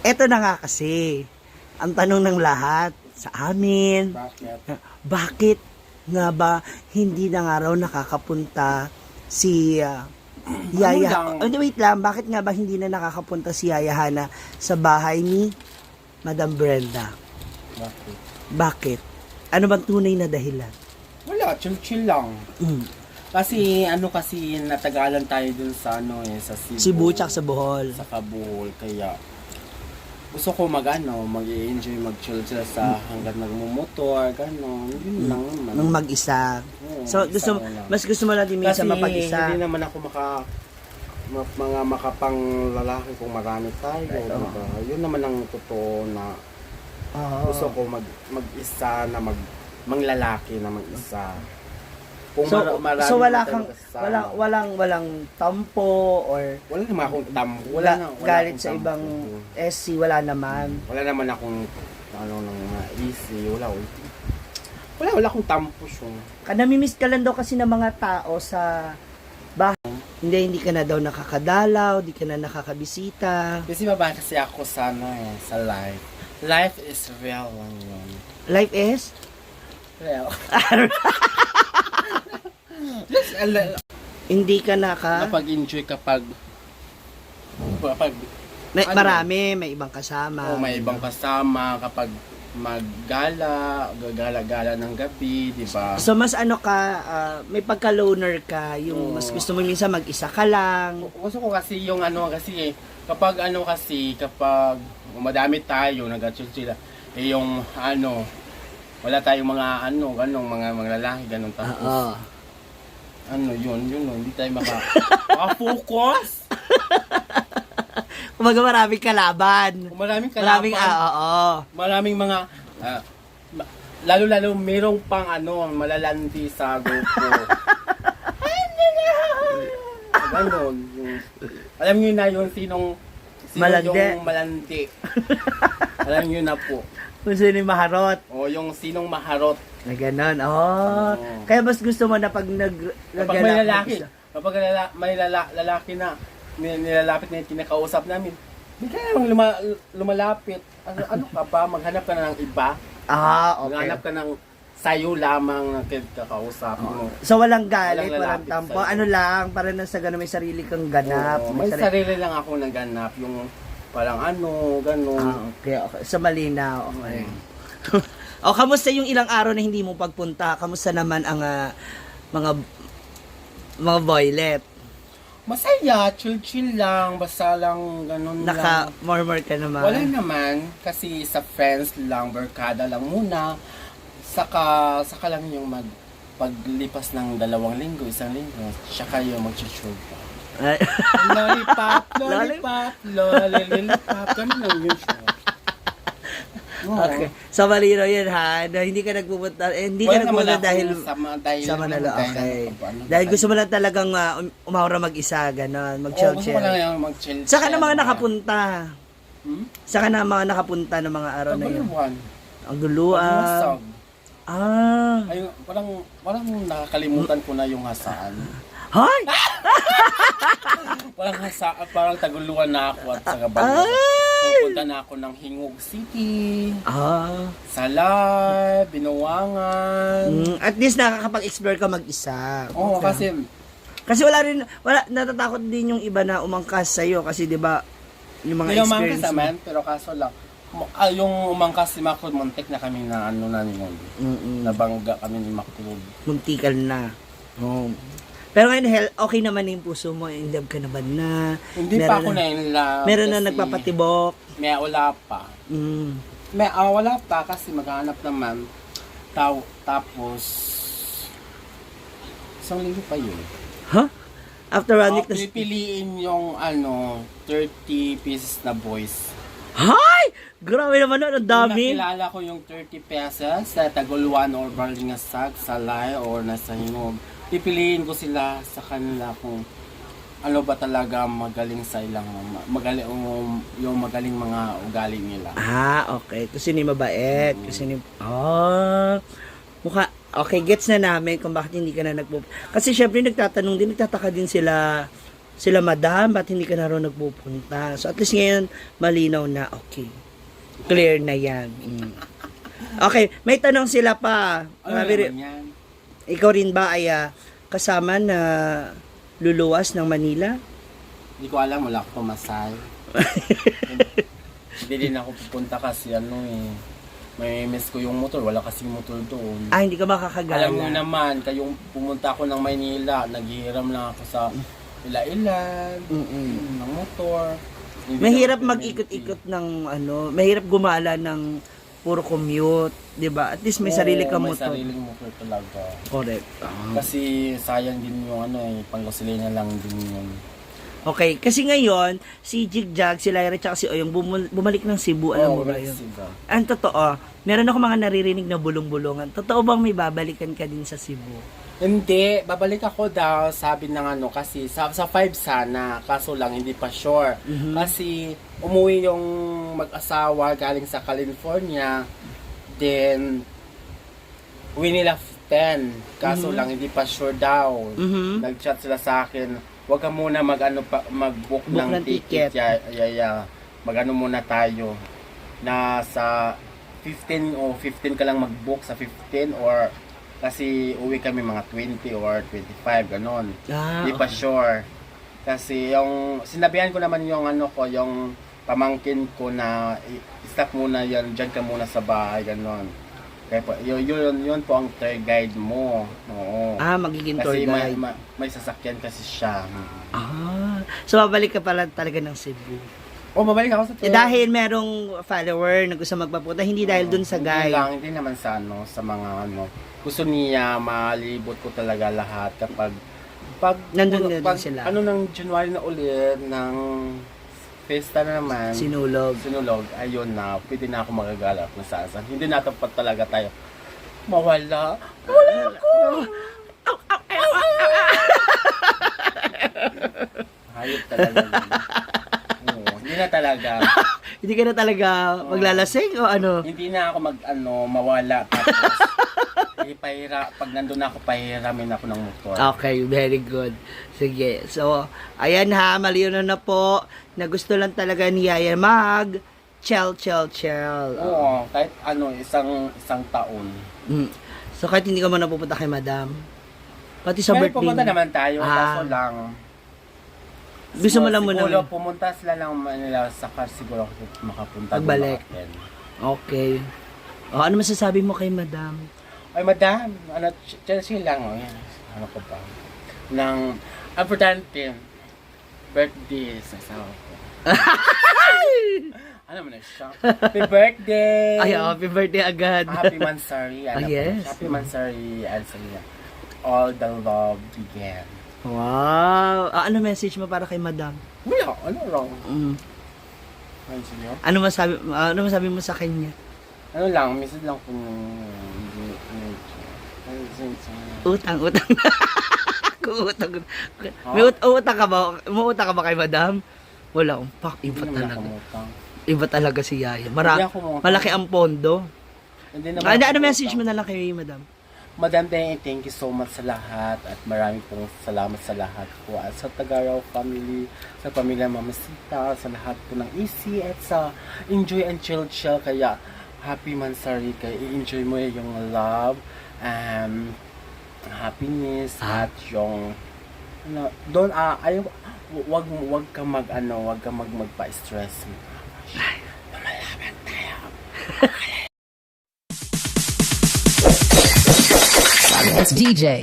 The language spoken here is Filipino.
Eto na nga kasi, ang tanong ng lahat sa amin, Bakit? bakit nga ba hindi na nga raw nakakapunta si Yaya? lang? Wait lang, bakit nga ba hindi na nakakapunta si Yaya Hana sa bahay ni Madam Brenda? Bakit? Bakit? Ano bang tunay na dahilan? Wala, chill lang. Mm. Kasi natagalan tayo dun sa sa Cebu tsaka sa Bohol. sa Kabul, kaya gusto ko mag-i-enjoy, mag-chill sila sa hanggang nagmumotor, gano'n. Yun lang naman. Nung mag-isa. Oo, So, isa ko lang. mas gusto mo lang din minsan Kasi mapag-isa. hindi naman ako mga makapang lalaki kung marami tayo. Diba? Yun naman ang totoo na Oo. gusto ko mag-isa na manglalaki na mag-isa. Kung So, marami so wala tayo kang kasama. walang tampo or Wala naman akong wala galit akong sa tampo. ibang SC, wala naman. Wala naman akong nang easy, wala akong tampo siya. Namimiss ka lang daw kasi ng mga tao sa bahay. Hindi ka na daw nakakadalaw, di ka na nakakabisita. Kasi baba kasi ako sa sa life. Life is real lang yun. Life is? Real. Hindi ka naka... Napag-enjoy kapag May, ano? marami, may ibang kasama. may ibang kasama, kapag gagala-gala ng gabi, di ba? So mas ano ka, may pagka-loner ka, yung mas gusto mo minsan mag-isa ka lang. Gusto ko kasi yung kapag madami tayo, nag-chill sila, yung wala tayong mga mga lalaki, ganun tapos. Oo. Yun, hindi tayo maka-focus. Kumaga maraming kalaban. Kung maraming kalaban, Oo. maraming mga, lalo-lalo merong pang malalandi sa grupo. Ganon. Alam niyo na yun, sino Malandi. yung malandi. Alam niyo na po. Kung sino yung maharot. O yung sinong maharot. Na gano'n. Oo. Kaya mas gusto mo na pag Kapag may lalaki, may lalaki na nilalapit na yung kinakausap namin, bigla namang lumalapit. Ano ka ba? Maghanap ka na ng iba? Okay. Maghanap ka ng sayo lamang na kinakausap mo. So walang galit, Walang walang lalapit tampo. sa'yo. Ano lang, para na sa gano'n may sarili kang ganap. Oo, may sarili lang ako naganap. Yung parang gano'n. Okay. Sa malinaw. Okay. O, kamusta yung ilang araw na hindi mo pagpunta? Kamusta naman ang mga boylet? Masaya, chill lang, basta lang, ganun lang. Naka-murmur ka naman? Wala naman, kasi sa friends lang, barkada lang muna. Saka lang yung paglipas ng 2 linggo, 1 linggo, saka yung mag-chuchuga. Ay. Lollipop, lollipop, lollipop, ganun lang yun siya. Okay. Sa Malino yun ha, na hindi ka nagpupunta, hindi ka nagpupunta dahil sa Manalo. Okay. Dahil gusto mo lang talagang umawra mag-isa, gano'n, mag-chill. Gusto ko lang yung mag-chill. Saka na mga nakapunta. Saka na mga nakapunta ng mga araw na yun. Paguluan. Ang guluan. Ay, parang nakakalimutan ko na yung hasaan. Hay! Parang taguluan na ako at sa gaban. Pupunta na ako ng Hingog City, Salay, Binuwangan. At least nakakapag-explore ka mag-isa. Oo, Okay. Kasi natatakot din yung iba na umangkas sa'yo kasi 'di ba yung mga Yung umangkas experience naman, pero kaso lang, yung umangkas si Macron, muntik na kami na yun. Nabangga kami ni Macron. muntikal na. Pero ngayon, okay naman yung puso mo, in love ka naman na. Hindi pa ako na in love. Meron na kasi nagpapatibok. wala pa. Wala pa kasi maghanap naman. Tapos, 1 linggo pa yun. Huh? After 1 week na... Pipiliin yung 30 pieces na boys. Hay! Grabe naman nun, ang dami. Nakilala ko yung 30 pesos sa Taguluan or Balingasag, Salay or nasa Hingog. Pipiliin ko sila sa kanila kung ano ba talaga magaling sa ilang yung magaling mga ugali nila. Okay. Kung sino yung mabait. Kung sino yung... Okay, gets na namin kung bakit hindi ka na kasi syempre nagtataka din sila sila, madam, ba't hindi ka na rin nagpupunta? So, at least ngayon, malinaw na, okay. Clear na yan. Okay, may tanong sila pa. Ano naman yan? Ikaw rin ba ay kasama na luluwas ng Manila? Hindi ko alam, wala ako pumasay. Hindi din ako pupunta kasi may miss ko yung motor, wala kasing motor doon. Hindi ka makakagala. Alam mo naman, kayong pumunta ako ng Maynila, naghihiram lang ako sa ila-ilan, ng motor. Hindi Mahirap ako mag-ikot-ikot ng mahirap gumala ng puro commute, 'di ba? At least may sarili kang may motor. sariling motor talaga. Correct. Kasi sayang din yung panggasolina lang din yun. Okay, kasi ngayon, si Jigjag, si Lyra, tsaka si Oyong bumalik ng Cebu, alam mo ba yun? Ang totoo, meron ako mga naririnig na bulong-bulungan. Totoo bang may babalikan ka din sa Cebu? Hindi, babalik ako daw, sabi ng kasi sa 5 sana, kaso lang hindi pa sure. Kasi umuwi yung mag-asawa galing sa California, then uwi nila 10, kaso lang hindi pa sure daw. Nag-chat sila sa akin, huwag ka muna mag-book ng ticket. Mag-ano muna tayo. Nasa 15 o 15 ka lang mag-book sa 15 or kasi uwi kami mga 20 or 25, ganon. Hindi pa sure. Kasi yung sinabihan ko naman yung yung pamangkin ko na stop muna yan, dyan ka muna sa bahay, ganon. Kaya po, yun po ang tour guide mo. Oo. Magiging tour guide. guide. Kasi may sasakyan kasi siya. So babalik ka pala talaga ng Cebu. Mabalik ako sa tour. Dahil merong follower na gusto magpapunta, hindi dahil dun sa guide. Hindi naman sa sa mga gusto niya malibot ko talaga lahat kapag nandun na din sila. Ng January na ulit ng Fiesta na naman. Sinulog. Ayun na. Pwede na ako magagala kung saan. Hindi na dapat talaga tayo mawala. Wala ako! Hayop talaga. Hindi na talaga. Hindi ka na talaga maglalasing o ano? Hindi na ako mawala. Tapos, pag nandun ako, pahiramin ako ng motor. Okay, very good. Sige. So, ayan malinaw na po na gusto lang talaga ni Yaya chill. Oo, kahit isang taon. So, kahit hindi ka man napupunta kay Madam, pati sa birthday pumunta niya. naman tayo, kaso lang. Gusto mo lang muna. Siguro pumunta sila lang Manila, saka siguro ako makapunta. Pagbalik. Okay. Ano masasabi mo kay Madam? Ay, Madam, chill lang. Yan. Ano ko ba? Importante, birthday sa asawa ko. Ano mo na siya? Happy birthday! Happy birthday agad. Happy Mansari. Yes. Happy Mansari. All the love began. Wow! Ano message mo para kay Madam? Wala, ano wrong? Ano masabi mo sa kanya? Ano lang, message lang kung utang. Kung utang. May utang ka ba? Umuutang ka ba kay Madam? Wala, iba talaga. Iba talaga si Yaya. Malaki ang pondo. Ano message mo na lang kay Madam? Madam, thank you so much sa lahat at maraming pong salamat sa lahat po at sa Tagaraw family, sa pamilya Mamasita, sa lahat po ng Easy at sa Enjoy and Chill. Kaya happy Mansari, kaya i-enjoy mo yung love and happiness at yung doon wag ka magpa-stress. Lumalaban tayo. It's DJ.